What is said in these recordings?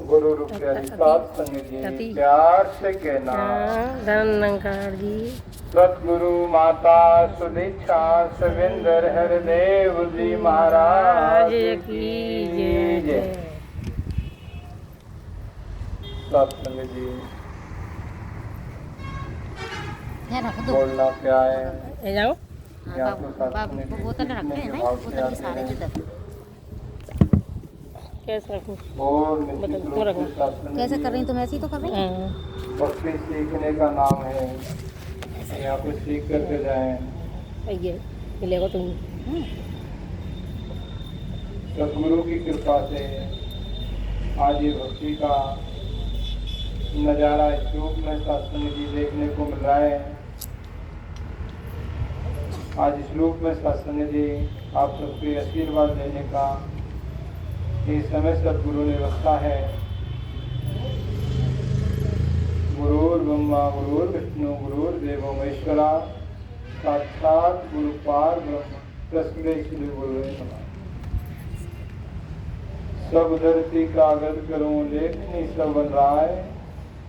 गुरु रूप प्यारी सात संग जी प्यार से कहना। धनंकार जी सतगुरु माता सुदीक्षा सविंदर हरदेव जी महाराज की जय। सत्संग जी बोलना क्या है, जाओ यहाँ तो सत्संग जी सीखने के भाव से आते हैं कैसे रखूं और निश्चित रूप से सत्संग कैसे कर रही तुम? ऐसे ही तो कर रही हो। भक्ति सीखने का नाम है। यहाँ पे सीख करके जाएं। ये मिलेगा तुम सतगुरु की कृपा से आज ये भक्ति का नज़ारा इस रूप में सत्संग जी देखने को मिल रहा है। आज इस रूप में सत्संग जी आप सबके आशीर्वाद देने का ये समय सतगुरु ने रखा है। गुरुर् ब्रह्मा गुरुर्विष्णु गुरुर्देवो महेश्वरा साक्षात गुरु पार ब्रह्म तस्मै श्री गुरुवे नमः। सब धरती कागज करूं लेखनी सब बन राय,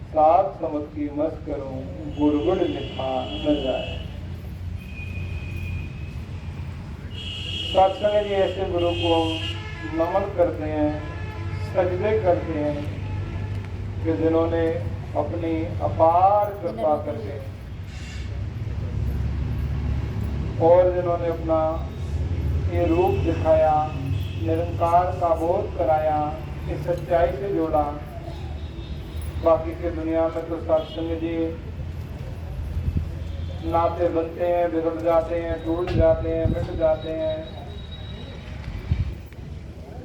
सात समत की मत करूं गुरगुड़ लिखा न जाए। सत्संग जी ऐसे गुरु को नमन करते हैं, सजदे करते हैं कि जिन्होंने अपनी अपार कृपा करके और जिन्होंने अपना ये रूप दिखाया, निरंकार का बोध कराया, इस सच्चाई से जोड़ा। बाकी के दुनिया में तो सत्संग जी नाते बनते हैं, बिगड़ जाते हैं, टूट जाते हैं, मिट जाते हैं,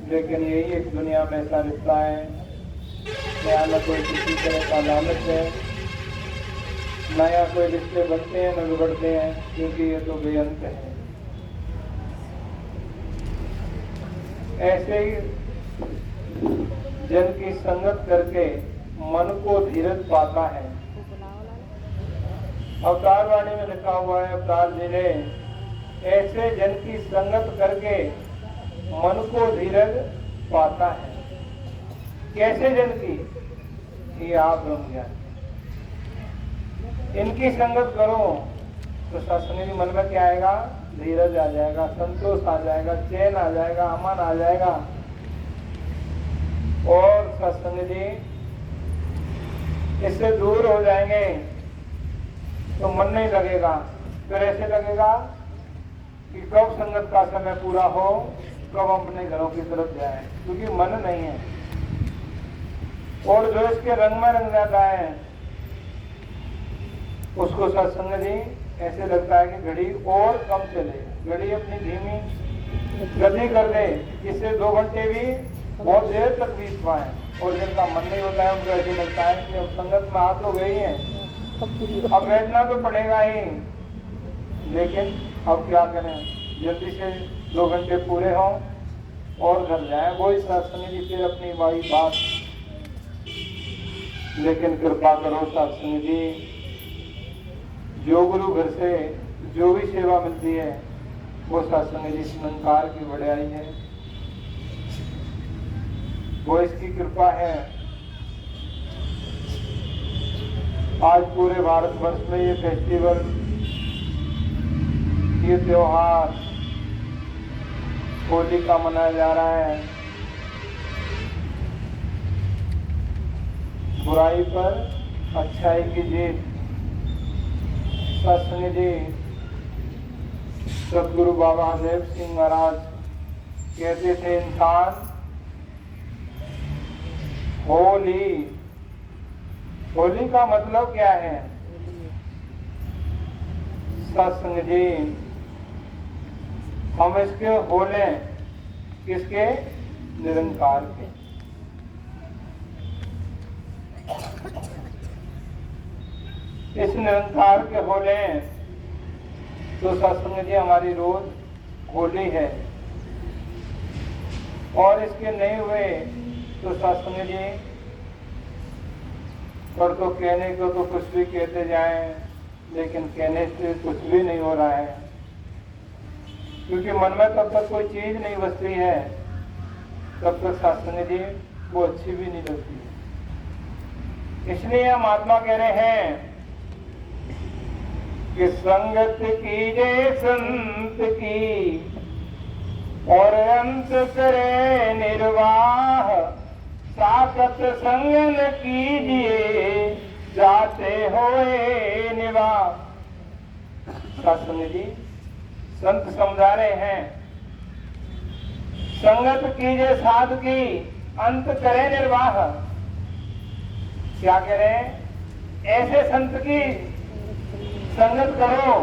लेकिन यही एक दुनिया में ऐसा रिश्ता है। यहाँ न कोई किसी तरह का लालच है, नया कोई रिश्ते बनते हैं न बिगड़ते हैं, क्योंकि ये तो बेअंत है। ऐसे ही जन की संगत करके मन को धीरज पाता है। अवतार वाणी में लिखा हुआ है, अवतार जी ने ऐसे जन की संगत करके मन को धीरज पाता है। कैसे जन की? ये आप ब्रह्म ज्ञान, इनकी संगत करो तो सत्संग जी मन में क्या आएगा? धीरज आ जाएगा, संतोष आ जाएगा, चैन आ जाएगा, अमन आ जाएगा। और सत्संग जी इससे दूर हो जाएंगे तो मन नहीं लगेगा। फिर ऐसे लगेगा कि कब संगत का समय पूरा हो, कब अपने घरों की तरफ जाए, क्योंकि मन नहीं है। और जो इसके रंग में रंग जाता है उसको सत्संग जी ऐसे लगता है कि घड़ी और कम चले, घड़ी अपनी धीमी गति कर दे, जिससे 2 घंटे भी बहुत देर तक बीत पाए। और जिनका मन नहीं होता है उनको ऐसे लगता है कि अब संगत में आ तो गई है, अब बैठना तो पड़ेगा ही, लेकिन अब क्या करें, जल्दी से 2 घंटे पूरे हों और घर जाए। वो इस सत्संग जी फिर अपनी वाई बात। लेकिन कृपा करो सत्संग जी, जो गुरु घर से जो भी सेवा मिलती है वो सत्संग जी निरंकार की बढ़ाई है, वो इसकी कृपा है। आज पूरे भारतवर्ष में ये फेस्टिवल, ये त्योहार होली का मनाया जा रहा है। बुराई पर अच्छाई की जीत। सत्संग जी सतगुरु बाबा देव सिंह महाराज कहते थे, इंसान होली, होली का मतलब क्या है? सत्संग जी हम इसके होले, किसके? निरंकार के। इस निरंकार के होले तो सत्संग जी हमारी रोज होली है। और इसके नहीं हुए तो सत्संग जी पर तो कहने को तो कुछ भी कहते जाएं, लेकिन कहने से कुछ भी नहीं हो रहा है, क्योंकि मन में तब तक कोई चीज नहीं बसती है। तब तक सत्संग जी वो अच्छी भी नहीं लगती है। इसलिए हम महात्मा कह रहे हैं कि संगत कीजिए संत की और अंत करे निर्वाह, साकत संग न कीजिए जाते होए निवाह। सत्संग जी संत समझा रहे हैं, संगत कीजिए साधु की, अंत करे निर्वाह। क्या कह रहे हैं? ऐसे संत की संगत करो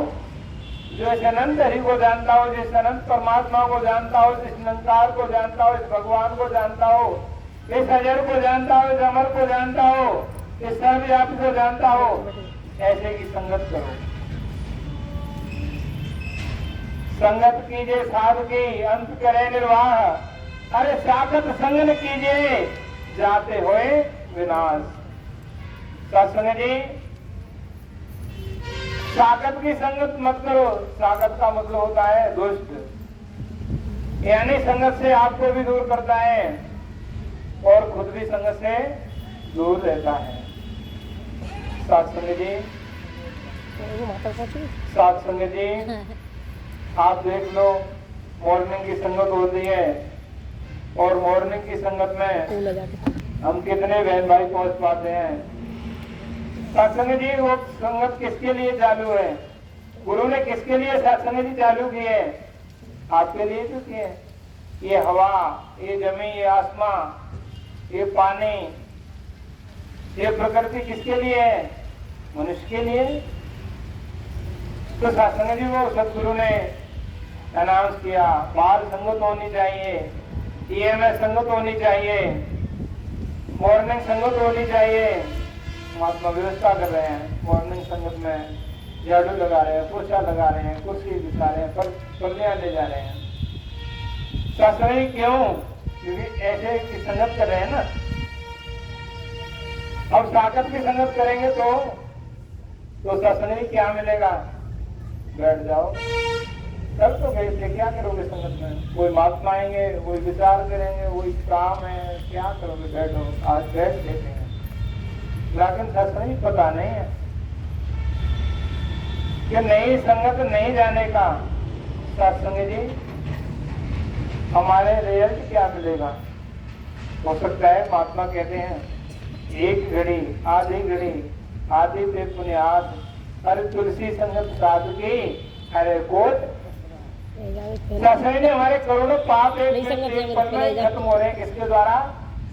जो इस अनंत हरि को जानता हो, जिस अनंत परमात्मा को जानता हो, जिस निरंकार को जानता हो, इस भगवान को जानता हो, इस अजर को जानता हो, इस अमर को जानता हो, इस सर्वव्यापी को जानता हो, ऐसे की संगत करो। संगत कीजिए साधु की, अंत करे निर्वाह, अरे साकत संग न कीजिए जाते होए विनाश। सत्संग जी साकत की संगत मत करो। साकत का मतलब होता है दुष्ट, यानी संगत से आपको भी दूर करता है और खुद भी संगत से दूर रहता है। सत्संग जी सत्संग जी आप देख लो, मॉर्निंग की संगत होती है और मॉर्निंग की संगत में हम कितने बहन भाई पहुंच पाते हैं। सत्संग जी वो संगत किसके लिए चालू है? गुरु ने किसके लिए सत्संग जी चालू किए? आपके लिए तो किए। ये हवा, ये जमीन, ये आसमां, ये पानी, ये प्रकृति किसके लिए है? मनुष्य के लिए। तो सत्संग जी वो सदगुरु ने अनाउंस किया, बाहर संगत होनी चाहिए, EMS संगत होनी चाहिए, मॉर्निंग संगत होनी चाहिए। महात्मा व्यवस्था कर रहे हैं, मॉर्निंग संगत में झाड़ू लगा रहे हैं, पोछा लगा रहे हैं, कुर्सी बिछा रहे हैं, पल्लियां ले जा रहे हैं। सत्संग क्यों? क्योंकि ऐसे की संगत कर रहे हैं ना। अब ताकत की संगत करेंगे तो सत्संग क्या मिलेगा? बैठ जाओ, तब तो बैठे क्या करोगे संगत में? कोई महात्मा आएंगे, कोई विचार करेंगे, कोई काम है, क्या करोगे? बैठो, आज बैठ देते हैं। लेकिन सत्संग पता नहीं है कि नई संगत नहीं जाने का। सत्संग जी हमारे रिजल्ट क्या मिलेगा? हो सकता है महात्मा कहते हैं एक घड़ी आधी पे पुण्याद, अरे तुलसी संगत साधु की, अरे कोट। सत्संग जी हमारे करोड़ों पाप एक पल में खत्म हो रहे हैं। किसके द्वारा?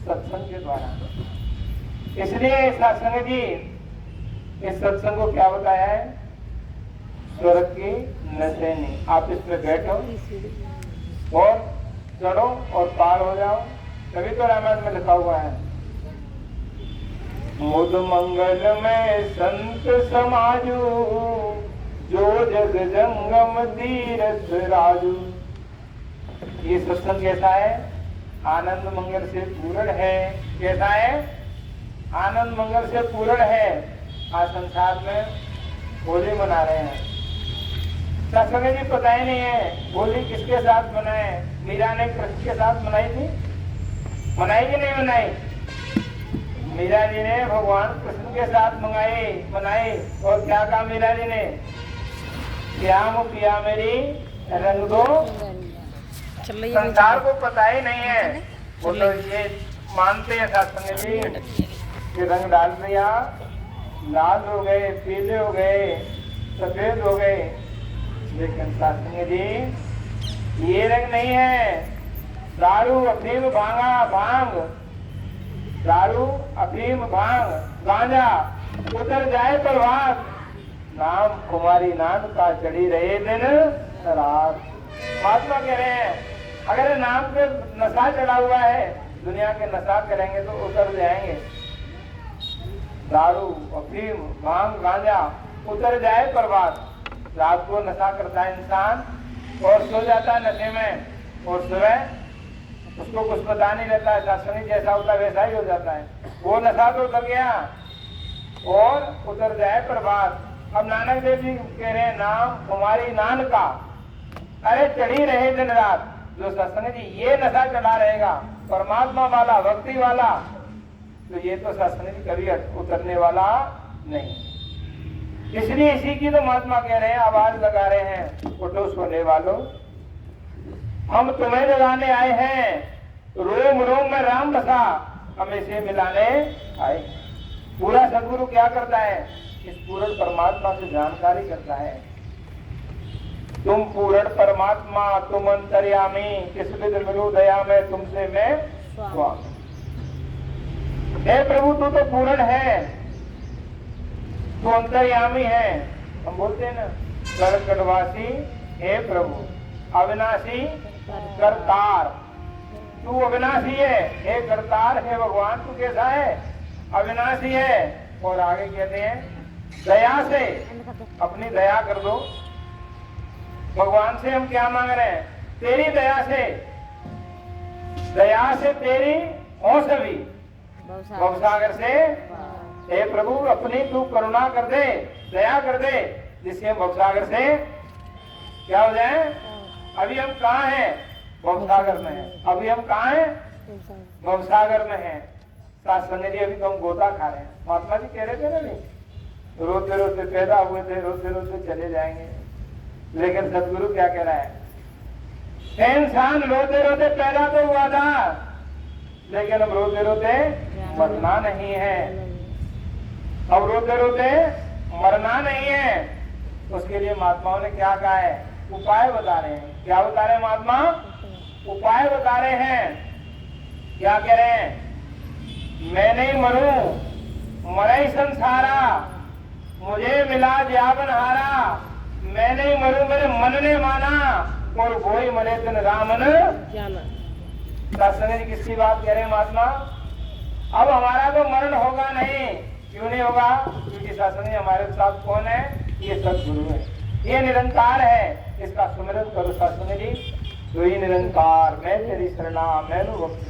सत्संग के द्वारा। इसलिए सत्संग जी इस सत्संग को क्या बताया है? स्वर्ग की नशेनी। आप इस पे बैठो और चढ़ो और पार हो जाओ। तभी तो रामायण में लिखा हुआ है, मुद मंगल में संत समाजू, जो जग जंगम तीरथ राजू। ये सत्संग कैसा है? आनंद मंगल से पूर्ण है। कैसा है? आनंद मंगल से पूर्ण है। आज संसार में होली मना रहे हैं। सत्संग जी पता ही नहीं है होली किसके साथ मनाए। मीरा ने कृष्ण के साथ मनाई थी? मनाई कि नहीं मनाई? मीरा जी ने भगवान कृष्ण के साथ मनाई। और क्या कहा मीरा जी ने? श्याम पिया मेरी रंग दो। संसार को पता ही नहीं है। वो तो ये मानते हैं सत्संग जी कि रंग डाल दिया, लाल हो गए, पीले हो गए, सफेद हो गए। लेकिन सत्संग जी ये रंग नहीं है। दारू, अफीम, भांग, दारू, अफीम, भांग, गांजा उतर जाए प्रभात, नाम कुमारी नाम का चढ़ी रहे दिन रात। महात्मा कह रहे हैं अगर नाम पे नशा चढ़ा हुआ है, दुनिया के नशा करेंगे तो उतर जाएंगे। दारू, अफीम, भांग, गांजा उतर जाए प्रभात। रात को नशा करता है इंसान और सो जाता है नशे में, और सुबह उसको कुछ पता नहीं रहता है। सत्संग जैसा होता है वैसा ही हो जाता है। वो नशा तो उतर गया और उतर जाए प्रभात। अब नानक देव जी कह रहे हैं नाम कुमारी नान का, अरे चढ़ी रहे दिन रात। जो सत्संग जी ये नशा चढ़ा रहेगा परमात्मा वाला, भक्ति वाला, तो ये तो शासन कभी उतरने वाला नहीं। इसलिए इसी की तो महात्मा कह रहे हैं, आवाज लगा रहे हैं, उठो सोने वालों, हम तुम्हें जगाने आए हैं, रोम रोम में राम बसा, हमें से मिलाने आए। पूरा सदगुरु क्या करता है? इस पूर्ण परमात्मा से जानकारी करता है। तुम पूर्ण परमात्मा, तुम अंतर्यामी, किस विध मिलो दया में, तुमसे मैं स्वामी। हे प्रभु तू तो पूर्ण है, तू अंतर्यामी है। हम बोलते हैं ना, गढ़वासी हे प्रभु, अविनाशी करतार, तू अविनाशी है, हे करतार है भगवान, तू कैसा है? अविनाशी है। और आगे कहते हैं दया से, अपनी दया कर दो। भगवान से हम क्या मांग रहे हैं? तेरी दया से, दया से तेरी हो सभी भवसागर से, हे प्रभु अपनी तू करुणा कर दे, दया कर दे, जिससे हम भवसागर से क्या हो जाए? अभी हम कहाँ हैं? भवसागर में है। अभी हम कहाँ हैं? भवसागर में है। शास्त्र जी अभी तो हम गोता खा रहे हैं। महात्मा जी कह रहे थे ना, नहीं रोते रोते पैदा हुए थे, रोते रोते चले जाएंगे। लेकिन सदगुरु क्या कह रहा है? इंसान रोते रोते पैदा तो हुआ था, लेकिन अब रोते रोते मरना नहीं है। अब रोते रोते मरना नहीं है। उसके लिए महात्माओं ने क्या कहा है? उपाय बता रहे हैं। क्या बता रहे हैं महात्मा? उपाय बता रहे हैं। क्या कह रहे हैं? मैं नहीं मरूं, मरे संसारा, मुझे मिला जावन हारा। मैं नहीं मरूं, मेरे मन ने माना, और वही मरे दिन रामन जाना। शास्त्र जी किसकी बात कह रहे हैं महात्मा? अब हमारा तो मरण होगा नहीं। क्यों नहीं होगा? क्योंकि शास्त्र जी हमारे साथ कौन है? ये सदगुरु है, ये निरंकार है। इसका सुमिरन करो शास्त्र जी, तो ही निरंकार, मैं तेरी शरणा मैंने भक्ति।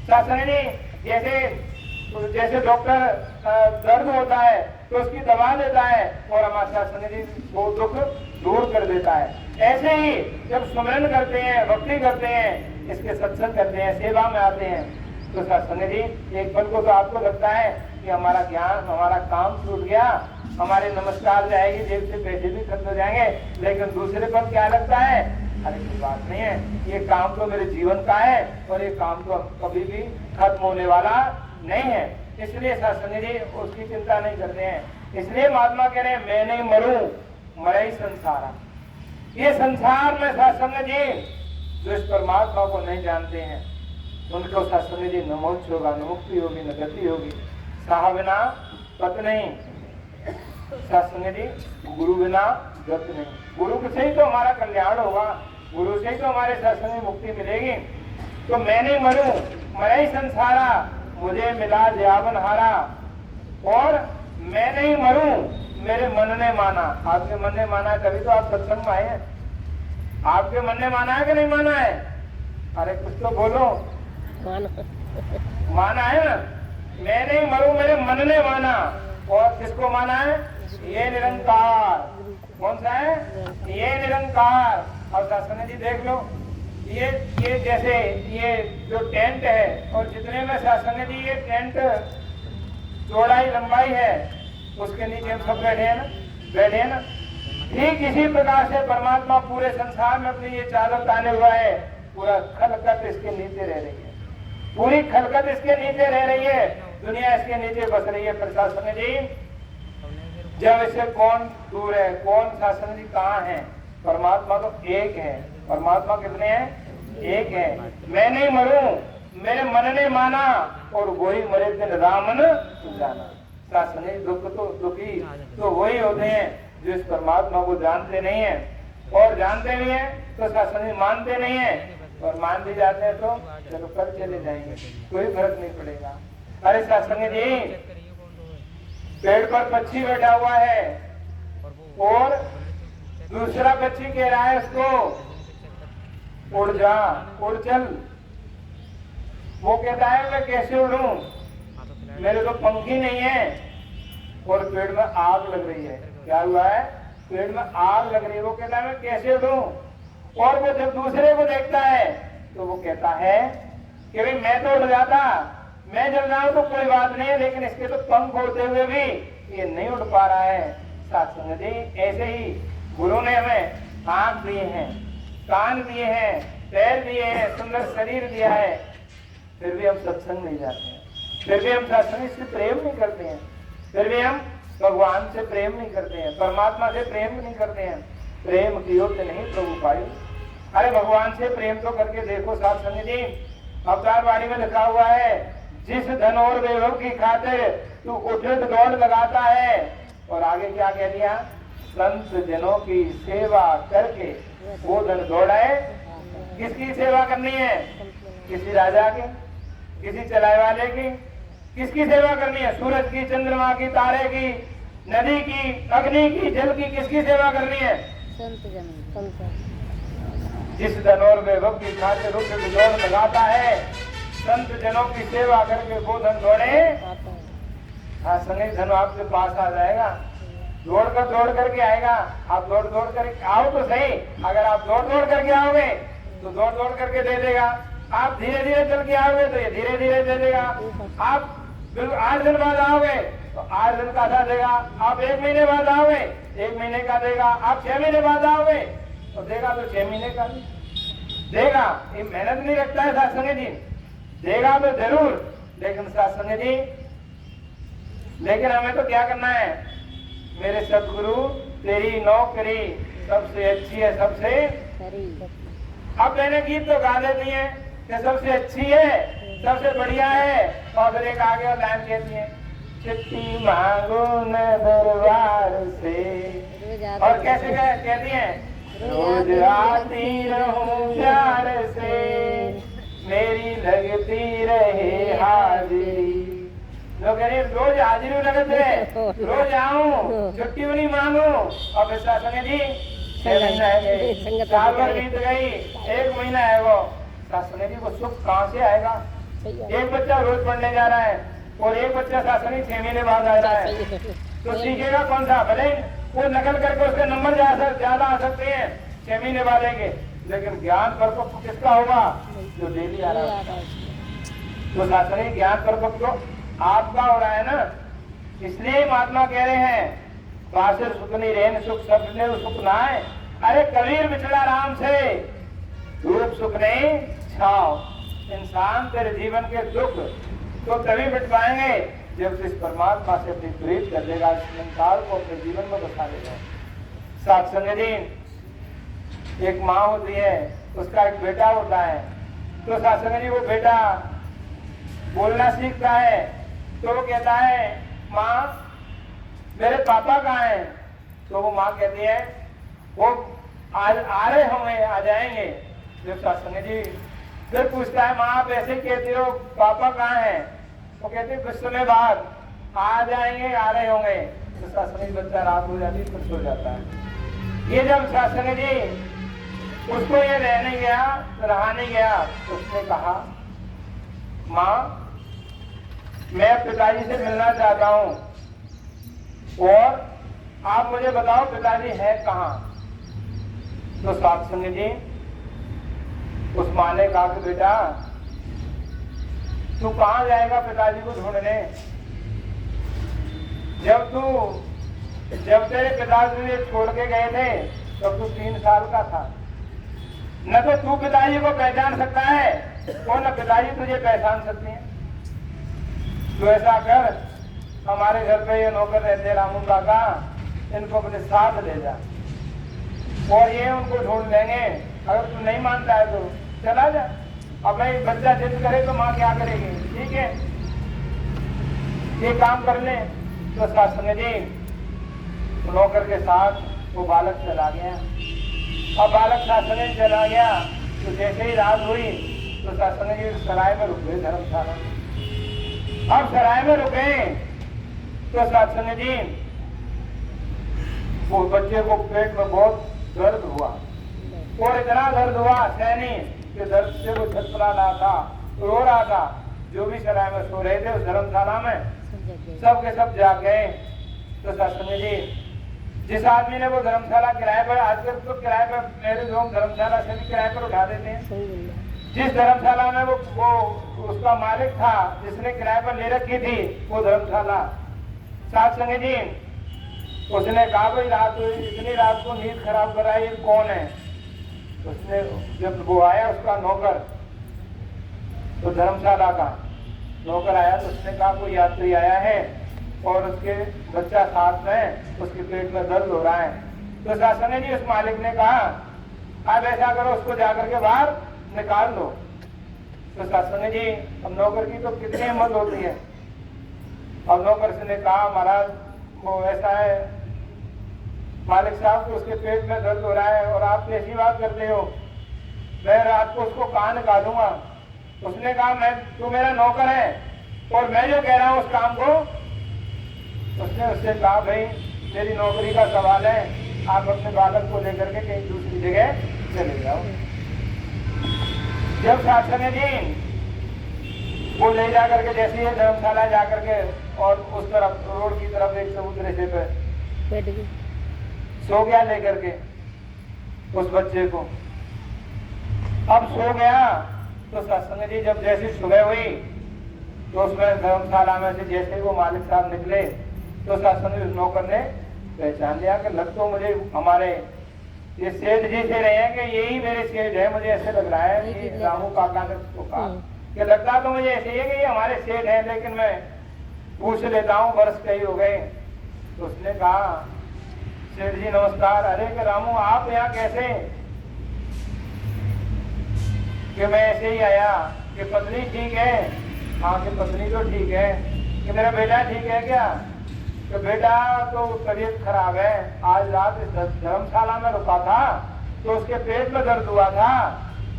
शास्त्र जी जैसे डॉक्टर दर्द होता है तो उसकी दवा देता है और हमारे शास्त्र जी वो दुख दूर कर देता है। ऐसे ही जब सुमिरन करते हैं, भक्ति करते हैं, इसके सत्संग करते हैं, सेवा में आते हैं, तो शास्त्र जी एक पल को तो आपको लगता है कि हमारा ज्ञान, हमारा काम छूट गया, हमारे नमस्कार जाएगी, जेब से पैसे भी खत्म हो जाएंगे। लेकिन दूसरे पल क्या लगता है? अरे कोई बात नहीं है, ये काम तो मेरे जीवन का है और ये काम तो कभी भी खत्म होने वाला नहीं है। इसलिए शास्त्री जी उसकी चिंता नहीं करते हैं। इसलिए महात्मा कह रहे हैं मैं नहीं मरूं, मरे संसारा। ये संसार में शास्त्री जी जो इस परमात्मा को नहीं जानते हैं, उनको शास्त्री जी न मोक्ष होगा, न मुक्ति होगी, न गति होगी। साह बिना पत नहीं, शास्त्री जी गुरु बिना गति नहीं। गुरु से ही तो हमारा कल्याण होगा, गुरु से ही तो हमारे शास्त्र में मुक्ति मिलेगी। तो मैं नहीं मरूं, मरे संसारा, मुझे मिला जावन हारा। और मैं नहीं मरूं, मेरे मन ने माना। आपके मन ने माना है तभी तो आप सत्संग में आए हैं। आपके मन ने माना है कि नहीं माना है? अरे कुछ तो बोलो। माना है ना? मैं नहीं मरूं, मेरे मन ने माना। और किसको माना है? ये निरंकार। कौन सा है? ये निरंकार। और शास्त्री जी देख लो, ये जैसे ये जो टेंट है, और जितने में शास्त्री जी ये टेंट चौड़ाई लंबाई है, उसके नीचे हम सब बैठे हैं ना, बैठे हैं ना। ठीक इसी प्रकार से परमात्मा पूरे संसार में अपनी ये चादर ताने हुआ है। पूरा खलकत इसके नीचे रह रही है, पूरी खलकत इसके नीचे रह रही है, दुनिया इसके नीचे बस रही है। प्रशासन जी जब इसे कौन दूर है, कौन शासन जी कहाँ है? परमात्मा तो एक है। परमात्मा कितने हैं? एक है। मैं नहीं मरूं, मेरे मन ने माना, और वही मरे दिन रामन जाना। शासन दुख तो दुखी तो वही होते हैं जो इस परमात्मा को जानते नहीं है, और जानते नहीं है तो शासन मानते नहीं है, और मान भी जाते हैं तो चलो कर चले जाएंगे, कोई फर्क नहीं पड़ेगा। अरे शासन जी पेड़ पर पक्षी बैठा हुआ है और दूसरा पक्षी कह रहा है उसको उड़ जा, उड़ चल। वो कहता है मैं कैसे उड़ूं, मेरे तो पंख ही नहीं है, और पेड़ में आग लग रही है। क्या हुआ है? पेड़ में आग लग रही है। वो कहता है मैं कैसे उड़ूं, और वो जब दूसरे को देखता है तो वो कहता है कि भाई मैं तो उड़ जाता, मैं जल रहा हूं तो कोई बात नहीं है, लेकिन इसके तो पंख होते हुए भी ये नहीं उड़ पा रहा है। साथ संगत जी, ऐसे ही गुरु ने हमें आंख दिए हैं, कान दिए हैं, पैर दिए हैं, सुंदर शरीर दिया है, फिर भी हम सत्संग नहीं जाते हैं, फिर भी हम सत्संग से प्रेम नहीं करते हैं, फिर भी हम भगवान से प्रेम नहीं करते हैं, परमात्मा से प्रेम नहीं करते हैं। प्रेम कियो तो नहीं प्रभु पाई। अरे भगवान से प्रेम तो करके देखो। साथ संगत जी, अवतार वाणी में लिखा हुआ है, जिस धन और वैभव की खातिर तू उठत दौड़ लगाता है, और आगे क्या कह दिया, संत जनों की सेवा करके वो धन दौड़ाए। किसकी सेवा करनी है? किसी राजा की, किसी चलाए वाले की? किसकी सेवा करनी है? सूरज की, चंद्रमा की, तारे की, नदी की, अग्नि की, जल की, किसकी सेवा करनी है? जिस धन और वैभव की खातिर उठत दौड़ लगाता है, संत जनों की सेवा करके वो धन दौड़े। हाँ, संगे धन आपके पास आ जाएगा, दौड़ करके आएगा। आप दौड़ कर आओ तो सही, अगर आप दौड़ करके आओगे तो दौड़ करके दे देगा। आप धीरे धीरे चल के आओगे तो ये धीरे धीरे दे देगा। आप 8 दिन बाद आओगे तो 8 दिन का देगा। आप 1 महीने बाद आओगे 1 महीने का देगा। आप 6 महीने बाद आओगे तो देगा तो 6 महीने का देगा। ये मेहनत नहीं रखता है साथ संगत जी, देगा तो जरूर, लेकिन साथ संगत जी, लेकिन हमें तो क्या करना है? मेरे सदगुरु तेरी नौकरी सबसे अच्छी है, सबसे। अब मैंने गीत तो गा देती है कि सबसे अच्छी है, सबसे बढ़िया है, और फिर एक आगे और लाइन कहती है, चिट्ठी मांगो न दरबार से, और कैसे कहती है, रोज आती रहूं प्यार से, मेरी लगती रहे हाजिरी। लोग कह रहे रोज हाजिरी लगत है, रोज आऊं, छुट्टी भी नहीं मांगू। और फिर संगत जी 6 महीना है, साल भर बीत गई, 1 महीना है वो। संगत जी, वो सुख कहाँ से आएगा? एक बच्चा रोज पढ़ने जा रहा है और एक बच्चा शासन 6 महीने बाद आ रहा है, तो सीखेगा कौन सा? भले वो नकल करके उसके नंबर ज्यादा आ सकते हैं 6 महीने वाले के, लेकिन ज्ञान परिपक्व किसका होगा? जो डेली आ रहा है। तो शासन ज्ञान परिपक्व तो आपका हो रहा है ना। इसलिए महात्मा कह रहे हैं, पासिर सुख नहीं रेन सुख सब ने सुख ना है। अरे कबीर बिछड़ा राम से, रूप सुख नहीं छाओ। इंसान तेरे जीवन के दुख तो तभी मिट पाएंगे जब इस परमात्मा से अपनी प्रीत कर देगा, इस संसार को अपने जीवन में बसा देगा। साथ संगत जी, एक माँ होती है, उसका एक बेटा होता है, तो साथ संगत जी वो बेटा बोलना सीखता है, तो वो कहता है, माँ मेरे पापा कहाँ हैं? तो वो माँ कहती है, वो आज आ रहे होंगे, आ जाएंगे। जब सत्संग जी फिर पूछता है, माँ आप ऐसे कहते हो, पापा कहाँ हैं? वो कहते कुछ समय बाद आ जाएंगे, आ रहे होंगे। तो सत्संग बच्चा रात हो जाती है, खुश हो जाता है। ये जब सत्संग जी उसको ये रहने गया, रहा नहीं गया, उसने कहा, माँ मैं पिताजी से मिलना चाहता हूँ और आप मुझे बताओ पिताजी है कहाँ? तो सत्संग जी उस माँ ने कहा कि बेटा तू कहाँ जाएगा पिताजी को ढूंढने? जब तेरे पिताजी छोड़ के गए थे तब तू 3 साल का था। न तो तू पिताजी को पहचान सकता है और न पिताजी तुझे पहचान सकते हैं। तो ऐसा कर, हमारे घर पे ये नौकर रहते रामू काका, इनको अपने साथ ले जा और ये उनको ढूंढ लेंगे। अगर तू नहीं मानता है तो चला जा। अब भाई बच्चा जिद करे तो माँ क्या करेगी? ठीक है, ये काम कर ले। तो सत्संग जी नौकर के साथ वो बालक चला गया। अब बालक सत्संग चला गया तो जैसे ही रात हुई तो सत्संग जी सराय में रुक गए, धर्मशाला। अब सराय में रुके तो सत्संग जी वो बच्चे को पेट में बहुत दर्द हुआ और इतना दर्द हुआ सैनी कि दर्द से वो छटपटा रहा था, रो रहा था। जो भी सराय में सो रहे थे उस धर्मशाला में सब के सब जाग गए। तो सत्संग जी जिस आदमी ने वो धर्मशाला किराए पर, आजकल तो किराए पर मेरे लोग धर्मशाला से भी किराए पर उठा देते हैं, जिस धर्मशाला में वो उसका मालिक था, जिसने किराए पर ले रखी थी वो धर्मशाला, साथ संग जी उसने कहा भाई रात इतनी रात को नींद खराब कर रहा है, ये कौन है? उसने जब वो आया उसका नौकर, तो धर्मशाला का नौकर आया तो उसने कहा कोई यात्री आया है और उसके बच्चा साथ में, उसके पेट में दर्द हो रहा है। तो शासन जी उस मालिक ने कहा आप ऐसा करो उसको जाकर के बाहर निकाल दो। तो शासन जी अब नौकर की तो कितनी हिम्मत होती है। अब नौकर से ने कहा महाराज वो ऐसा है मालिक साहब, तो उसके पेट में दर्द हो रहा है और आप ऐसी बात करते हो, मैं रात को उसको कहाँ निकालूंगा? उसने कहा मैं तू मेरा नौकर है और मैं जो कह रहा हूँ उस काम को। उसने उससे कहा भाई मेरी नौकरी का सवाल है, आप अपने बालक को लेकर के कहीं दूसरी जगह चले जाओ। जब शासन जी वो ले जाकर के जैसे ही धर्मशाला जाकर के और उस तरफ रोड की तरफ एक चबूतरे से पे सो गया लेकर के उस बच्चे को। अब सो गया तो सत्संग जी जब जैसी सुबह हुई तो उसमें धर्मशाला में से जैसे वो मालिक साहब निकले तो सत्संग उस नौकर ने पहचान लिया कि लग तो मुझे हमारे ये सेठ जी से रहे हैं कि यही मेरे सेठ है। मुझे ऐसे लग रहा है कि रामू काका ने उसको कहा कि लगता तो मुझे ऐसे ही है कि ये हमारे सेठ है, लेकिन मैं पूछ लेता हूँ वर्ष कई हो गए। तो उसने कहा सेठ जी नमस्कार। अरे कि रामू आप यहाँ कैसे? कि मैं ऐसे ही आया। कि पत्नी ठीक है? हाँ कि पत्नी तो ठीक है। कि मेरा बेटा ठीक है क्या? कि बेटा तो तबीयत खराब है, आज रात इस धर्मशाला में रुका था तो उसके पेट में दर्द हुआ था,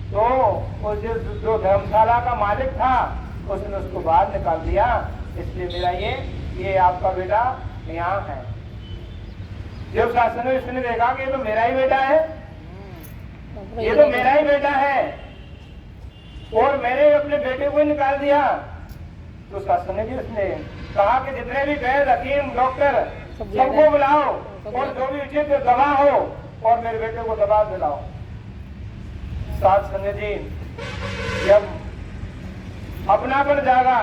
तो उस जो धर्मशाला का मालिक था उसने उसको बाहर निकाल दिया, इसलिए मेरा ये आपका बेटा यहाँ है। जब शासन ने उसने देखा कि ये तो मेरा ही बेटा है, ये तो मेरा ही बेटा है और मैंने अपने बेटे को ही निकाल दिया, तो शासन जी उसने कहा कि जितने भी वैद्य हकीम डॉक्टर सबको बुलाओ और जो भी उचित दवा हो और मेरे बेटे को दवा दिलाओ। साथ संग जी जब अपनापन जागा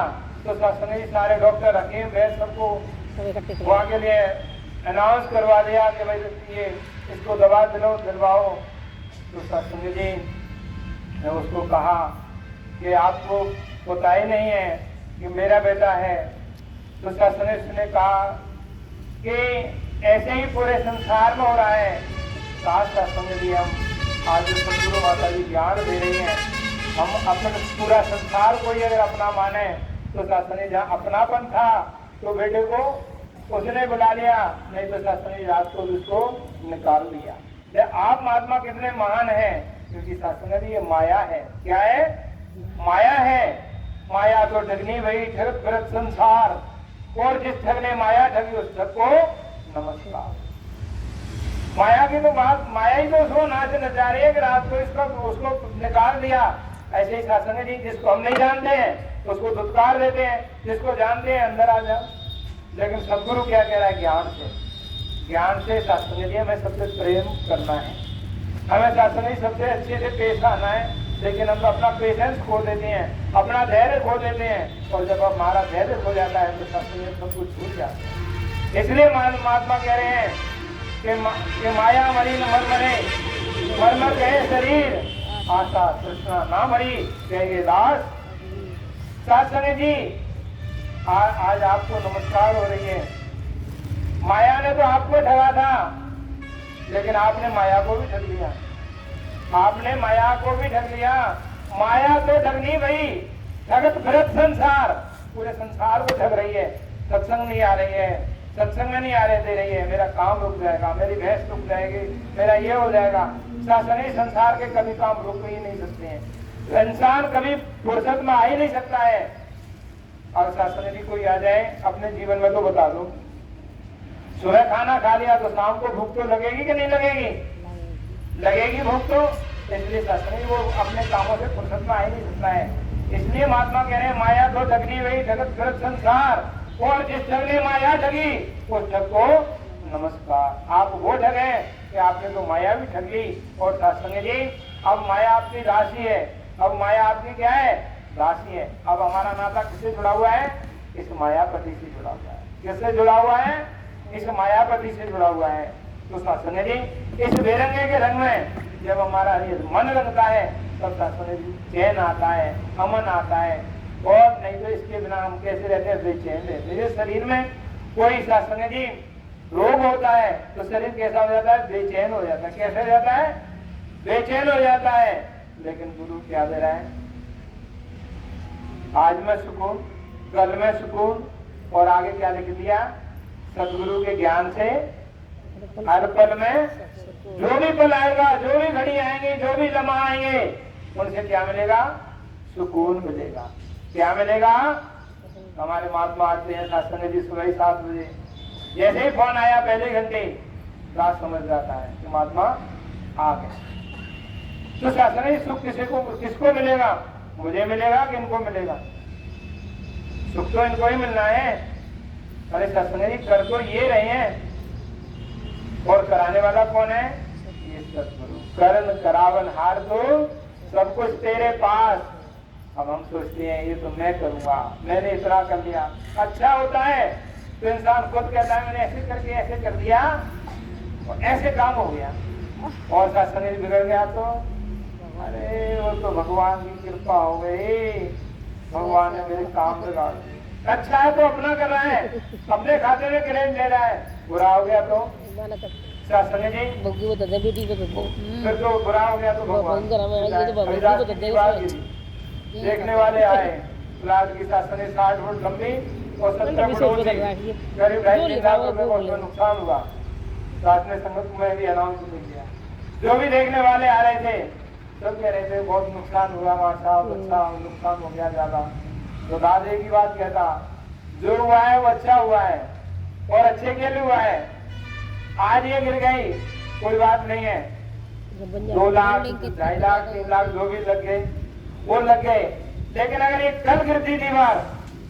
तो संग जी सारे डॉक्टर हकीम वैद्य सबको वहां के लिए अनाउंस करवा दिया कि भाई ये इसको दवा दिलवाओ। तो संग जी ने उसको कहा कि आपको पता ही नहीं है कि मेरा बेटा है। तो शासन ने कहा कि ऐसे ही पूरे संसार में हो रहा है। साथ समझ लिया हम आज जो सदगुरु माता जी ज्ञान दे रही हैं, हम अपने पूरा संसार को ही अगर अपना माने तो शासन जहाँ अपनापन था तो बेटे को उसने बुला लिया, नहीं तो शासन रात को उसको निकाल दिया। आप महात्मा कितने महान हैं, क्योंकि शासन ये माया है। क्या है? माया है। माया तो ठगनी वही ठगत भरत संसार, और जिस ठग ने माया ठगी उस ठग को नमस्कार। माया की तो बात, माया ही तो उसको नाच नचा रही है कि रात को उसको निकाल दिया। ऐसे ही शासन जी जिसको हम नहीं जानते हैं उसको धुतकार देते हैं, जिसको जानते हैं अंदर आ जाओ। लेकिन सदगुरु क्या कह रहा है? ज्ञान से शासन जी हमें सबसे प्रेम करना है, हमें शासन जी सबसे अच्छे से पेश आना है। लेकिन हम अपना पेशेंस खो देते हैं, अपना धैर्य खो देते हैं, और जब हमारा धैर्य खो जाता है तो सब कुछ छूट जाता है। इसलिए महात्मा कह रहे हैं कि माया मरी न मर मरे, मर मर गए शरीर, आशा तृष्णा ना मरी कहेंगे दास। शासन जी आज आपको नमस्कार हो रही है। माया ने तो आपको ठगा था, लेकिन आपने माया को भी ठग लिया। आपने माया को भी ठग लिया। माया तो ठगनी भाई, ठगत भरत संसार, पूरे संसार को ठग रही है। सत्संग नहीं आ रही है, सत्संग में नहीं आ रहे दे रही है, मेरा काम रुक जाएगा, मेरी भैंस रुक जाएगी, मेरा ये हो जाएगा। शासन संसार के कभी काम रुक ही नहीं सकते हैं, इंसान कभी फुर्सत में आ ही नहीं सकता है। और शासन जी कोई आ जाए अपने जीवन में तो बता दो, सुबह खाना खा लिया तो शाम को भूख तो लगेगी कि नहीं लगेगी? लगेगी भूख तो। इसलिए शासन वो अपने कामों से फुर्सत में आ ही नहीं सकता है। इसलिए महात्मा कह रहे हैं माया तो ठगनी वही जगत भरत संसार, और जिस ठग ने माया ठगी उस ठग को नमस्कार। आप वो ठग हैं कि आपने तो माया भी ठग ली। और शासन जी अब माया आपकी दासी है, अब माया आपकी क्या है? दासी है। अब हमारा नाता किससे जुड़ा हुआ है? इस मायापति से जुड़ा हुआ है। किससे जुड़ा हुआ है? इस मायापति से जुड़ा हुआ है। तो शासन जी इस बेरंगे के रंग में जब हमारा ये मन रंगता है तब शासन जी चैन आता है, अमन आता है। और नहीं तो इसके बिना हम कैसे रहते हैं? बेचैन रहते हैं। शरीर में कोई शासन जी रोग होता है तो शरीर कैसा हो जाता है? बेचैन हो जाता है। कैसे हो जाता है? बेचैन हो जाता है। लेकिन गुरु क्या दे रहा है? आज में सुकून, कल में सुकून, और आगे क्या लिख दिया? सदगुरु के ज्ञान से हर पल में जो भी पल आएगा, जो भी घड़ी आएंगे, जो भी लम्हा आएंगे, उनसे क्या मिलेगा? सुकून मिलेगा। क्या मिलेगा? हमारे महात्मा आते हैं शासन जी सुबह 7 बजे, जैसे ही फोन आया पहले घंटे रात समझ जाता है कि महात्मा आ गए। तो शासन जी सुख किसको मिलेगा? मुझे मिलेगा कि इनको मिलेगा? सुख तो इनको ही मिलना है। अरे शासन जी कर तो ये रहे हैं, और कराने वाला कौन है? ये सतगुरु। करण करावन हार तो सब कुछ तेरे पास। अब हम सोचते हैं ये तो मैं करूंगा, मैंने इतना कर लिया, अच्छा होता है तो इंसान खुद कहता है मैंने ऐसे करके ऐसे कर दिया और ऐसे काम हो गया, और शासन जी बिगड़ गया तो अरे वो तो भगवान की कृपा हो गई, भगवान ने मेरे काम बिगाड़ दिए। अच्छा है तो अपना कर रहा है, अपने खाते में क्रेडिट ले रहा है। बुरा हो गया तो शासन जी फिर तो बुरा हो गया तो भगवान। देखने वाले आए, प्लाट की शासन 60 फुट लंबी और 70 फुट ऊंची, करीब 2.5 लाख रुपए का उसमें नुकसान हुआ। शासन संगत में भी अनाउंस किया। जो भी देखने वाले आ रहे थे सब कह रहे थे बहुत नुकसान हुआ मां साहब, अच्छा नुकसान हो गया ज्यादा। तो दादे की बात कहता, जो हुआ है वो अच्छा हुआ है और अच्छे के लिए हुआ है। आज ये गिर गई कोई बात नहीं है, 2 लाख 2.5 लाख 3 लाख जो भी लग गए वो लग गए, लेकिन अगर ये कल गिरती दीवार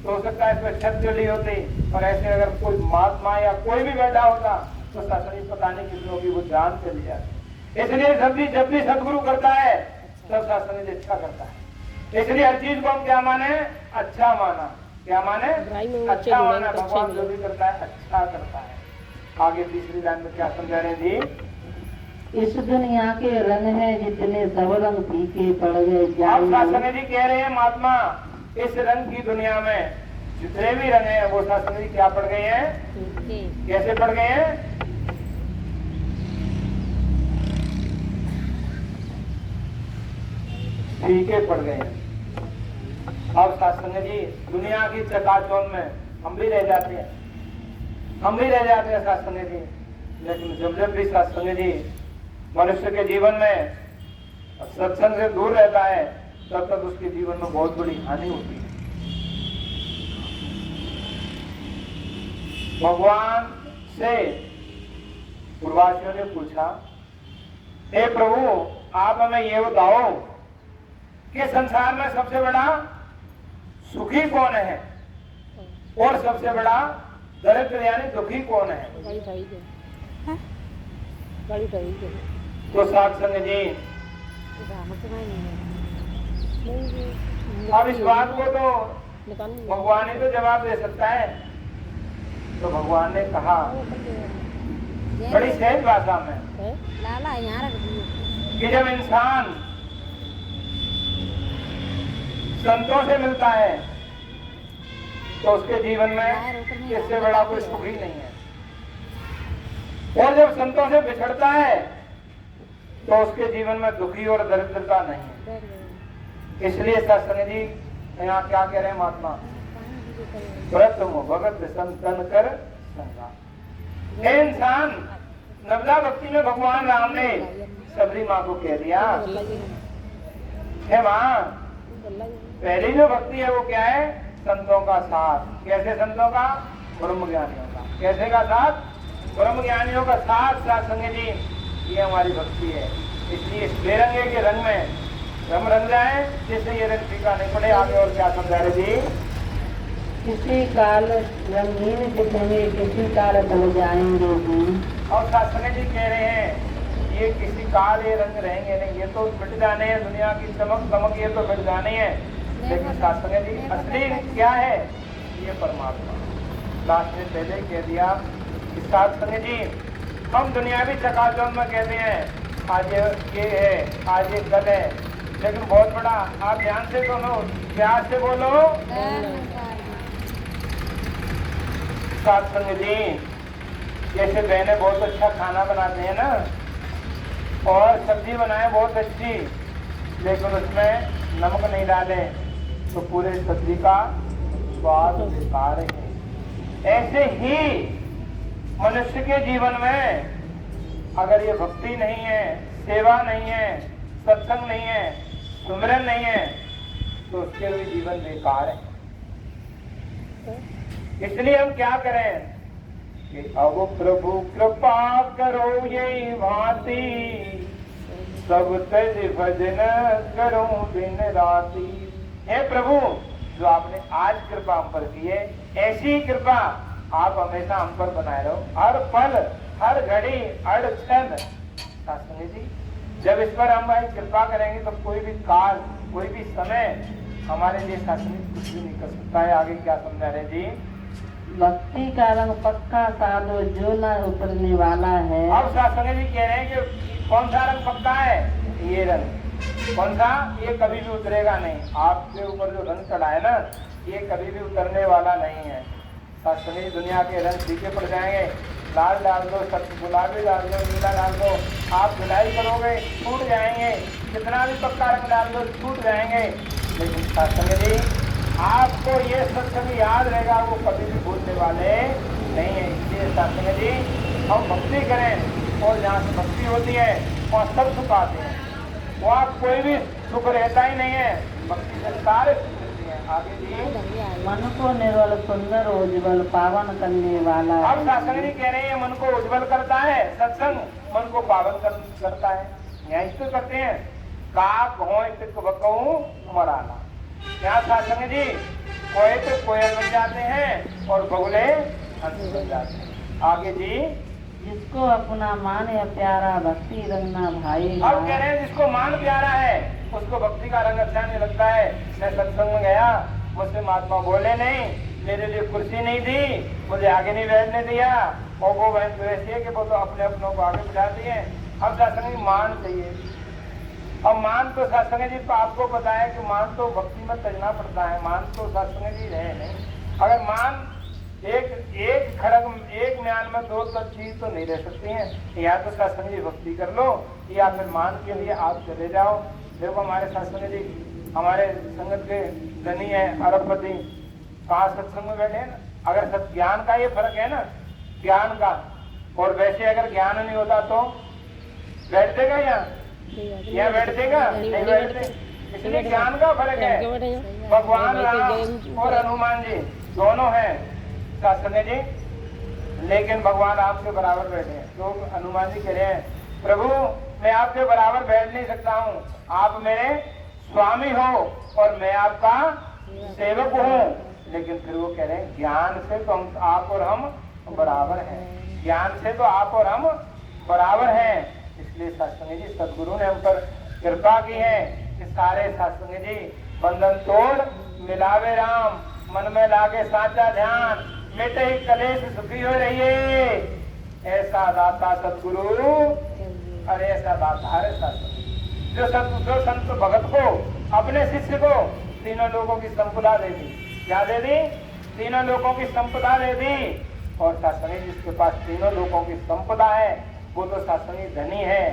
तो हो सकता है इसमें छत चली होती, और ऐसे अगर कोई महात्मा या कोई भी बैठा होता तो शासन पता नहीं कितनों की वो जान चली जाती। इसलिए जब भी सदगुरु करता है सब शासन अच्छा करता है। इसलिए हर चीज को हम क्या माने? अच्छा माना। क्या माने? अच्छा माना। भगवान जो भी करता है अच्छा करता है। आगे तीसरी लाइन में क्या समझा रहे जी? इस दुनिया के रंग है जितने सब रंग फीके पड़ गए। आप शासन जी कह रहे हैं महात्मा इस रंग की दुनिया में जितने भी रंग हैं वो शासन जी क्या पड़ गए हैं? कैसे पड़ गए हैं? फीके पड़ गए हैं। अब शासन जी दुनिया की चकाचौंध में हम भी रह जाते हैं, हम भी रह जाते हैं शासन जी। लेकिन जब भी शासन जी मनुष्य के जीवन में सत्संग से दूर रहता है तब तक उसके जीवन में बहुत बड़ी हानि होती है। भगवान से पूर्वासियों ने पूछा, हे प्रभु आप हमें ये बताओ कि संसार में सबसे बड़ा सुखी कौन है और सबसे बड़ा दरिद्र यानी दुखी कौन है? तो सत्संग जी अब इस बात को तो भगवान ही तो जवाब दे सकता है। तो भगवान ने कहा बड़ी सहज भाषा में कि जब इंसान संतों से मिलता है तो उसके जीवन में इससे बड़ा कोई सुख ही नहीं है, और जब संतों से बिछड़ता है तो उसके जीवन में दुखी और दरिद्रता नहीं है। इसलिए सत्संग जी यहाँ क्या कह रहे हैं महात्मा? प्रथम भगत संतन कर संगा। हे इंसान, नवला भक्ति में भगवान राम ने सबरी माँ को कह दिया, हे माँ पहली जो भक्ति है वो क्या है? संतों का साथ। कैसे संतों का? ब्रह्म ज्ञानियों का। कैसे का साथ? ब्रह्म ज्ञानियों का साथ। सत्संग जी ये हमारी भक्ति है। इसलिए इस बेरंगे के रंग में हम रंग जाए जिससे ये रंग फीका नहीं पड़े। आगे और क्या समझा रहे जी? किसी काल रंगीन दिखेंगे, किसी काल भूल जाएंगे जी। और सत्संग जी कह रहे हैं ये किसी काल ये रंग रहेंगे नहीं, ये तो मिट जाने हैं, दुनिया की चमक दमक ये तो मिट जानी है। लेकिन सत्संग जी असली क्या है? ये परमात्मा। लास्ट में पहले कह दिया कि सत्संग जी हम दुनियावी चकाचौंध में कहते हैं आज ये है, आज ये कल है, लेकिन बहुत बड़ा आप ध्यान से सुनो, प्यार से बोलो। सत्संग जी जैसे बहनें बहुत अच्छा खाना बनाते हैं ना, और सब्जी बनाए बहुत अच्छी, लेकिन उसमें नमक नहीं डाले तो पूरे सब्जी का स्वाद बेकार है। ऐसे ही मनुष्य के जीवन में अगर ये भक्ति नहीं है, सेवा नहीं है, सत्संग नहीं है, सुमिरन नहीं है, तो उसके भी जीवन बेकार है। इसलिए हम क्या करें कि अब प्रभु कृपा करो ये भांति, सब तज भजन करो दिन राती। हे प्रभु, जो आपने आज कृपा हम पर की है, ऐसी कृपा आप हमेशा हम पर बनाए रहो, हर पल हर घड़ी हर क्षण। सत्संग जी जब इस पर हम भाई कृपा करेंगे तो कोई भी काल कोई भी समय हमारे लिए सत्संग कुछ भी नहीं कर सकता है। आगे क्या समझा रहे जी? भक्ति का रंग पक्का साधो जो न उतरने वाला है। अब सत्संग जी कह रहे हैं कि कौन सा रंग पक्का है? ये रंग। कौन सा? ये कभी भी उतरेगा नहीं। आपके ऊपर जो रंग चढ़ा है ना, ये कभी भी उतरने वाला नहीं है। सत्संग जी दुनिया के रंग फीके पड़ जाएंगे, लाल डाल दो, सब गुलाबी डाल दो, नीला डाल दो, आप धुलाई करोगे छूट जाएंगे, कितना भी पक्का रंग डाल दो छूट जाएंगे। लेकिन सत्संग जी आपको ये सत्संग याद रहेगा, वो कभी भी भूलने वाले नहीं है। इसलिए सत्संग जी हम भक्ति करें, और जहाँ से भक्ति होती है वहाँ सब सुख आते हैं, वहाँ कोई भी सुख रहता ही नहीं है, भक्ति से सारे सुख मिलते हैं। आगे जी मन को निर्मल सुंदर उज्जवल पावन करने वाला है। अब सत्संग जी कह रहे हैं मन को उज्जवल करता है, सत्संग मन को पावन करता है। यहाँ इसको करते हैं काक हो तिक बकऊ मराना। यहाँ सत्संग जी कोए तो कोयल बन जाते हैं और बगुले हंस बन जाते हैं। आगे जी जिसको अपना मान या प्यारा भक्ति रंग ना भाई। अब कह रहे हैं जिसको मान प्यारा है उसको भक्ति का रंग अच्छा नहीं लगता है। मैं सत्संग में गया, मुझसे महात्मा बोले नहीं, मेरे लिए कुर्सी नहीं दी, मुझे आगे नहीं बैठने दिया, और वो बहन तो ऐसी है कि वो तो अपने अपनों को आगे बिठाती है। अब सत्संग मान चाहिए। अब मान तो सत्संग जी आपको पता है कि मान तो भक्ति में तजना पड़ता है, मान तो सत्संग जी रहे नहीं। अगर मान एक खड़ग एक म्यान में दो चीज तो नहीं रह सकती हैं। या तो सत्संग जी भक्ति कर लो, या फिर मान के लिए आप चले जाओ। देखो हमारे सत्संग जी हमारे संगत के धनी है अरबपति, कहाँ सत्संग में बैठे हैं ना। अगर ज्ञान का ये फर्क है ना, ज्ञान का, और वैसे अगर ज्ञान नहीं होता तो बैठ देगा यहाँ बैठ देगा नहीं बैठते। इसलिए ज्ञान का फर्क है। भगवान राम और हनुमान जी दोनों हैं सत्संग जी, लेकिन भगवान आपके बराबर बैठे हैं। तो हनुमान जी कह रहे हैं प्रभु मैं आपके बराबर बैठ नहीं सकता हूँ, आप मेरे स्वामी हो और मैं आपका सेवक हूँ। लेकिन फिर वो कह रहे हैं ज्ञान से तो आप और हम बराबर हैं, ज्ञान से तो आप और हम बराबर हैं। इसलिए सत्संग जी सदगुरु ने हम पर कृपा की है कि सारे सत्संग जी बंधन तोड़ मिलावे राम, मन में लागे साचा ध्यान, मिटे ही कलेश सुखी हो रहिए। ऐसा दाता सदगुरु, अरे ऐसा दाता है सत्संग जो संत भगत को अपने शिष्य को तीनों लोगों की संपदा दे दी। क्या दे दी? तीनों लोगों की संपदा दे दी। और सत्संगी जिसके पास तीनों लोगों की संपदा है वो तो सत्संगी धनी है।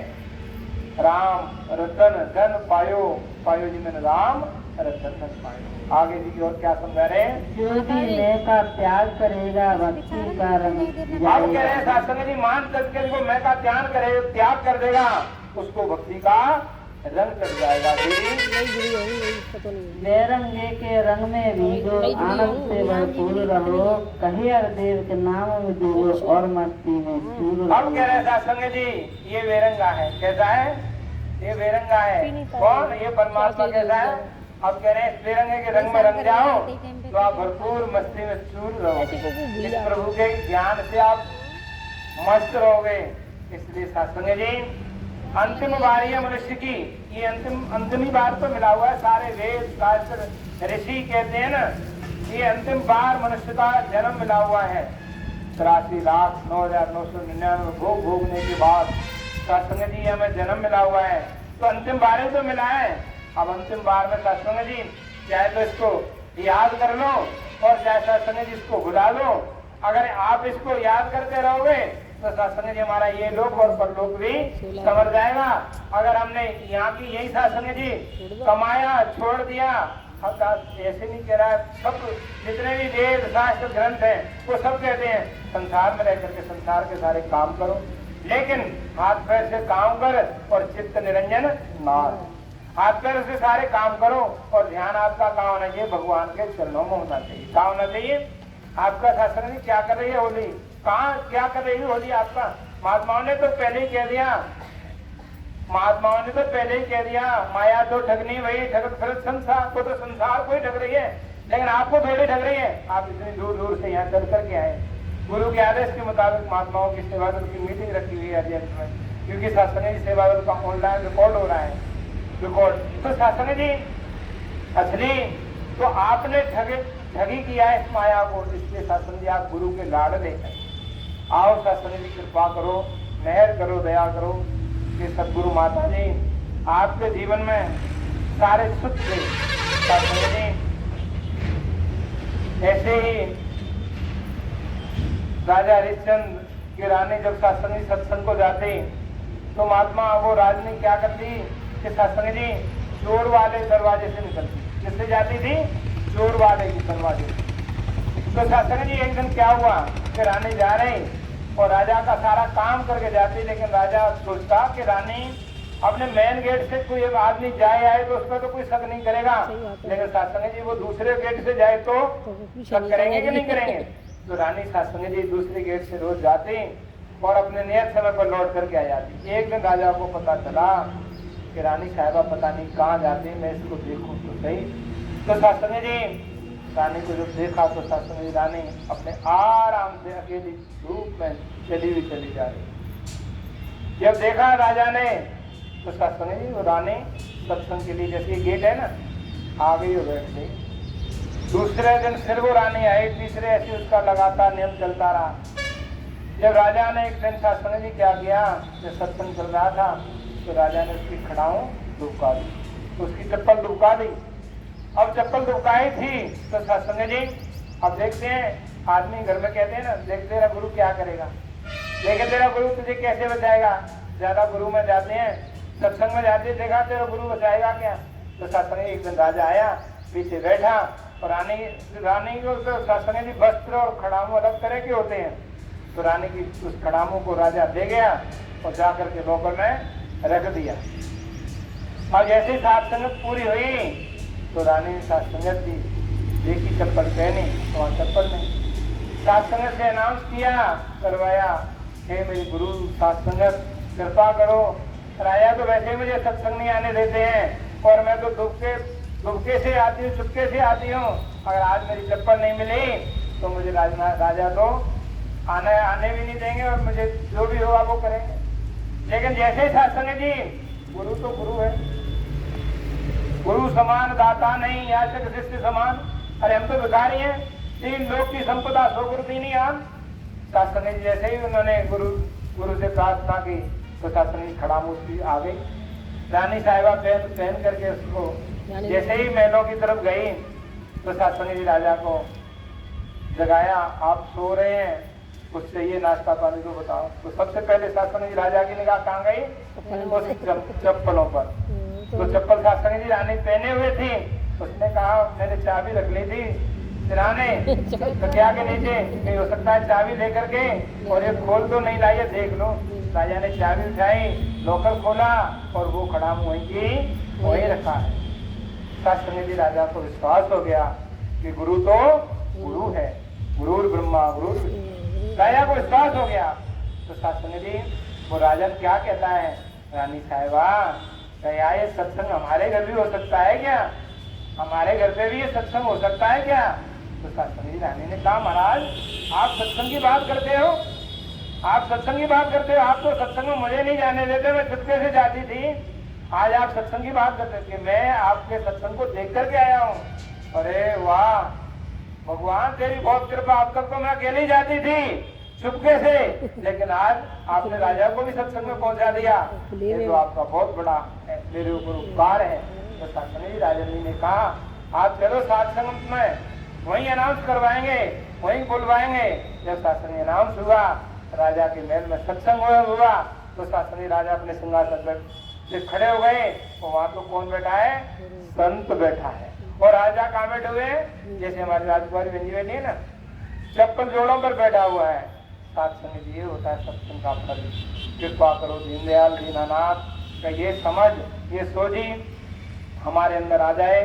राम रतन धन पायो, पायो जी मैंने राम रतन धन पायो। आगे जी और क्या समझा रहे हैं? जो भी मैं का त्याग करेगा भक्ति का रंग अब कह रहे हैं सत्संग जी मान करके जो मैं का त्याग कर देगा उसको भक्ति का रंग चढ़ जाएगा। बेरंगे के रंग में भीगो, आनंद से भरपूर रहो, कहे देव के नाम में डूबो और मस्ती में चूर रहो। अब कह रहे सत्संग जी ये बेरंगा है। कैसा है? ये बेरंगा है। कौन? ये परमात्मा कैसा है? अब कह रहे हैं बेरंगे के रंग में रंग जाओ तो आप भरपूर मस्ती में चूर रहो। इस प्रभु के ज्ञान से आप मस्त रहोगे। इसलिए सत्संग जी अंतिम बारी है मनुष्य की, ये अंतिमी बार तो मिला हुआ है। सारे वेद शास्त्र ऋषि कहते हैं ना, ये अंतिम बार मनुष्य का जन्म मिला हुआ है। 83,09,999 भोग भोगने के बाद सत्संग जी हमें जन्म मिला हुआ है, तो अंतिम बार ही तो मिला है। अब अंतिम बार में सत्संग जी चाहे तो इसको याद कर लो और चाहे सत्संग जी इसको भुला लो। अगर आप इसको याद करते रहोगे तो सत्संग जी हमारा ये लोक और परलोक भी समझ जाएगा। अगर हमने यहाँ की यही सत्संग जी कमाया छोड़ दिया, ऐसे नहीं कह रहा है, सब जितने भी वेद शास्त्र ग्रंथ हैं वो सब कहते हैं संसार में रह करके संसार के सारे काम करो, लेकिन हाथ पैर से काम कर और चित्त निरंजन नार। हाथ पैर से सारे काम करो और ध्यान आपका कहाँ होना चाहिए, भगवान के चरणों में होना चाहिए। कहाँ होना चाहिए? आपका शास्त्र जी क्या कर रही है होली, कहाँ क्या कर रही है होली आपका? महात्माओं ने तो पहले ही कह दिया, महात्माओं ने तो पहले ही कह दिया, माया तो ठगनी वही ठगत फिरत संसार को, तो संसार को ही ठग रही है, लेकिन आपको थोड़ी ठग रही है। आप इतनी दूर दूर से यहाँ चल करके आए। गुरु के आदेश के मुताबिक महात्माओं की सेवा दल की मीटिंग रखी हुई है अध्यक्ष में, क्योंकि शासन जी सेवा दल का ऑनलाइन रिकॉर्ड हो रहा है, रिकॉर्ड। तो शासन जी असली तो आपने ठगी किया है इस माया को, इसलिए शासन जी आप गुरु के लाड़ लेकर आओ। शासन जी कृपा करो, मेहर करो, दया करो कि सदगुरु माता जी आपके जीवन में सारे सुख दे। शासन जी ऐसे ही राजा हरिश्चंद्र की रानी जब शासन जी सत्संग को जाते तो महात्मा वो राजनी क्या करती कि शासन जी चोर वाले दरवाजे से निकलती। किससे जाती थी? चोर वाले की दरवाजे। तो शासन जी एक दिन क्या हुआ कि रानी जा रही और राजा का सारा काम करके जाती, लेकिन राजा सोचता कि रानी अपने मेन गेट से कोई आदमी जाए आए तो उस पर तो कोई शक नहीं करेगा, लेकिन शासन जी वो दूसरे गेट से जाए तो शक करेंगे कि नहीं करेंगे? तो रानी शासन जी दूसरे गेट से रोज जाती और अपने नियत समय पर लौट करके आ जाती। एक दिन राजा को पता चला कि रानी साहिबा पता नहीं कहाँ जाती, मैं इसको देखूं तो सही। तो शासन जी रानी को जब देखा तो शासन जी रानी अपने आराम से अकेली धूप में चली जा रही। जब देखा राजा ने तो शासन जी वो रानी सत्संग के लिए जैसे ये गेट है ना, आ गई और बैठ गई। दूसरे दिन फिर वो रानी आई, तीसरे ऐसे उसका लगातार नियम चलता रहा। जब राजा ने एक दिन शासन जी क्या किया, जब सत्संग चल रहा था तो राजा ने उसकी खड़ाऊ दुबका दी, उसकी चप्पल दुबका दी। अब चप्पल दुबकाई थी तो सत्संग जी अब देखते हैं, आदमी घर में कहते हैं ना, देख तेरा गुरु क्या करेगा, लेकिन तेरा गुरु तुझे कैसे बचाएगा। ज्यादा गुरु में जाते हैं, सत्संग में जाते, देखा तेरा गुरु बचाएगा क्या। तो सत्संग एक दिन राजा आया, पीछे बैठा और रानी को तो सत्संग जी वस्त्र और खड़ामू अलग तरह के होते हैं, तो रानी की उस खड़ामू को राजा दे गया और जाकर के लॉकर में रख दिया। और जैसे सात संगत पूरी हुई तो रानी ने सात संगत की देखी चप्पल पहनी तो वहाँ चप्पल नहीं। सात संगत से अनाउंस किया, करवाया, हे मेरी गुरु सात संगत कृपा करो, राजा तो वैसे मुझे सत्संग नहीं आने देते हैं और मैं तो दुबके से आती हूँ, चुपके से आती हूँ। अगर आज मेरी चप्पल नहीं मिली तो मुझे राजा तो आने भी नहीं देंगे और मुझे जो भी होगा वो करेंगे। लेकिन जैसे ही सत्संग जी, गुरु तो गुरु है, गुरु समान दाता नहीं, याचक शिष्य समान। अरे हम तो भिखारी हैं, 3 लोक की संपदा सो गुरु दीनी आन। सत्संग जी जैसे ही उन्होंने गुरु से प्रार्थना की तो सत्संग जी खड़ामू उसकी आ गई। रानी साहिबा पहन करके उसको जैसे ही महलों की तरफ गई तो सत्संग जी राजा को जगाया, आप सो रहे हैं, कुछ चाहिए नाश्ता पानी तो बताओ। तो सबसे पहले सत्संग जी राजा की निगाह कहाँ गई? उस चप्पलों पर। तो चप्पल सत्संग जी रानी पहने हुए थी, उसने कहा मैंने चाबी रख ली थी सिराने तकिया के नीचे, कहीं हो सकता है चाबी लेकर के और ये खोल तो नहीं लाई है, देख लो। राजा ने चाबी उठाई, लॉकर खोला और वो खड़ामू वहीं रखा है। सत्संग जी राजा को विश्वास हो गया कि गुरु तो गुरु है, गुरुर ब्रह्मा गुरुर विष्णु। राजा को विश्वास हो गया। तो सत्संग जी वो राजन क्या कहता है, रानी साहिबा क्या ये सत्संग हमारे घर भी हो सकता है क्या? हमारे घर पे भी ये सत्संग हो सकता है क्या? तो सत्संग जी रानी ने कहा महाराज आप सत्संग की बात करते हो, आप सत्संग की बात करते हो, आप तो सत्संग में मुझे नहीं जाने देते, मैं चुपके से जाती थी। आज आप सत्संग की बात करते कि मैं आपके सत्संग को देख करके आया हूँ। अरे वाह भगवान तेरी बहुत कृपा, अब तक तो मैं अकेली जाती थी चुपके से, लेकिन आज आपने राजा को भी सत्संग में पहुंचा दिया। ये तो आपका बहुत बड़ा मेरे ऊपर उपकार है। तो शासनी राजा जी ने कहा आप चलो सत्संग में, वहीं अनाउंस करवाएंगे, वहीं बुलवाएंगे। जब शासनी अनाउंस हुआ, राजा के महल में सत्संग हुआ, तो शासनी राजा अपने सिंहासन पर से खड़े हो गए। और वहां तो कौन बैठा है? संत बैठा है। और राजा कहाँ बैठे हुए हैं? जैसे हमारी राजकुमारी बहन जी बैठी है ना, चप्पल जोड़ों पर बैठा हुआ है। सत्संग जी ये होता है सत्संग का फल। कृपा करो दीनदयाल दीनानाथ का ये समझ, ये सोची हमारे अंदर आ जाए,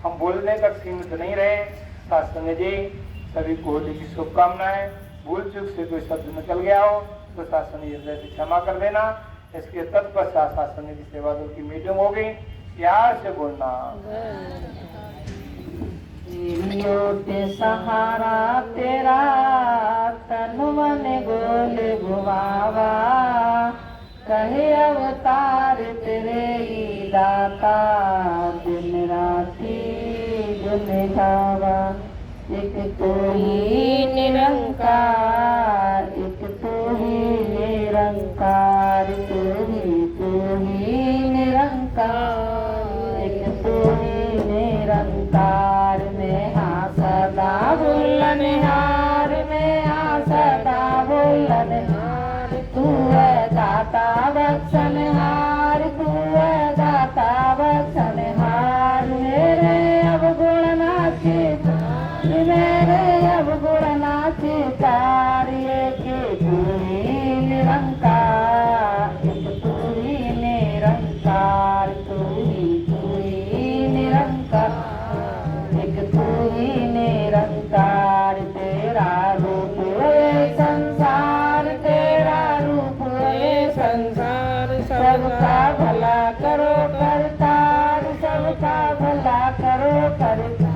हम बोलने तक सीमित नहीं रहे। सत्संग जी सभी को होली की शुभकामनाएं। भूल चूक से कोई शब्द निकल गया हो तो सत्संग जी हृदय से क्षमा कर देना। इसके तत्पश्चात सत्संग जी सेवा दल की मीटिंग होगी, प्यार से बोलना। पे सहारा तेरा तन मन गोले भुआवा, कहे अवतार तेरे ही दाता, दिन राती गुन गावा। एक तो ही निरंकार, एक तो ही निरंकार, तू ही निरंकार, एक तू ही निरंकार। में हाँ सदा बुलनहार, में हाँ सदा बुलनहार, तू है दाता बख्शनहार, तू है दाता बख्शनहार। मेरे अवगुण नाचे, मेरे अवगुण नाचे तारिये के तू ही निरंकार, एक तू ही निरंकार, तू ही निरंकार, एक तू ही निरंकार। तेरा रूप है संसार, तेरा रूप है संसार, सबका भला करो करतार, सबका भला करो करतार।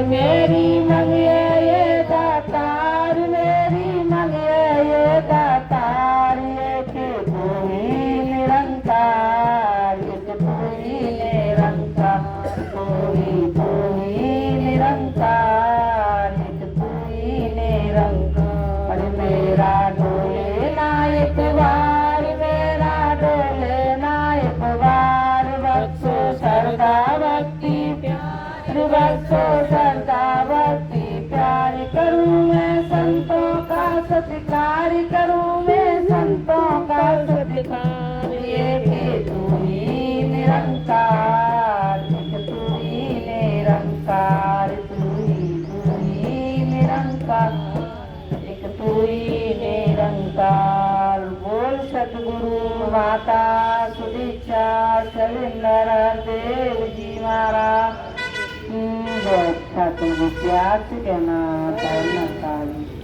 मेरी मंगे ये दातार, मेरी मंगे ये दातार, एक तू ही निरंकार, एक तू ही निरंकार, तू ही निरंकार, एक तू ही निरंकार। मेरा डोले ना एक बार, मेरा डोले ना एक बार, बख्शो श्रद्धा भक्ति प्यार, बख्शो श्रद्धा भक्ति प्यार। करूँ मैं संतों का सत्कार, करूँ मैं संतों का सत्कार। ये भी तू ही निरंकार, एक तू ही निरंकार, तू ही निरंकार, एक तू ही निरंकार। बोल सतगुरु माता सुदीक्षा शैलेंद्र देव जी महाराज। अच्छा तुम प्यार से कहना, तैरना चाहिए।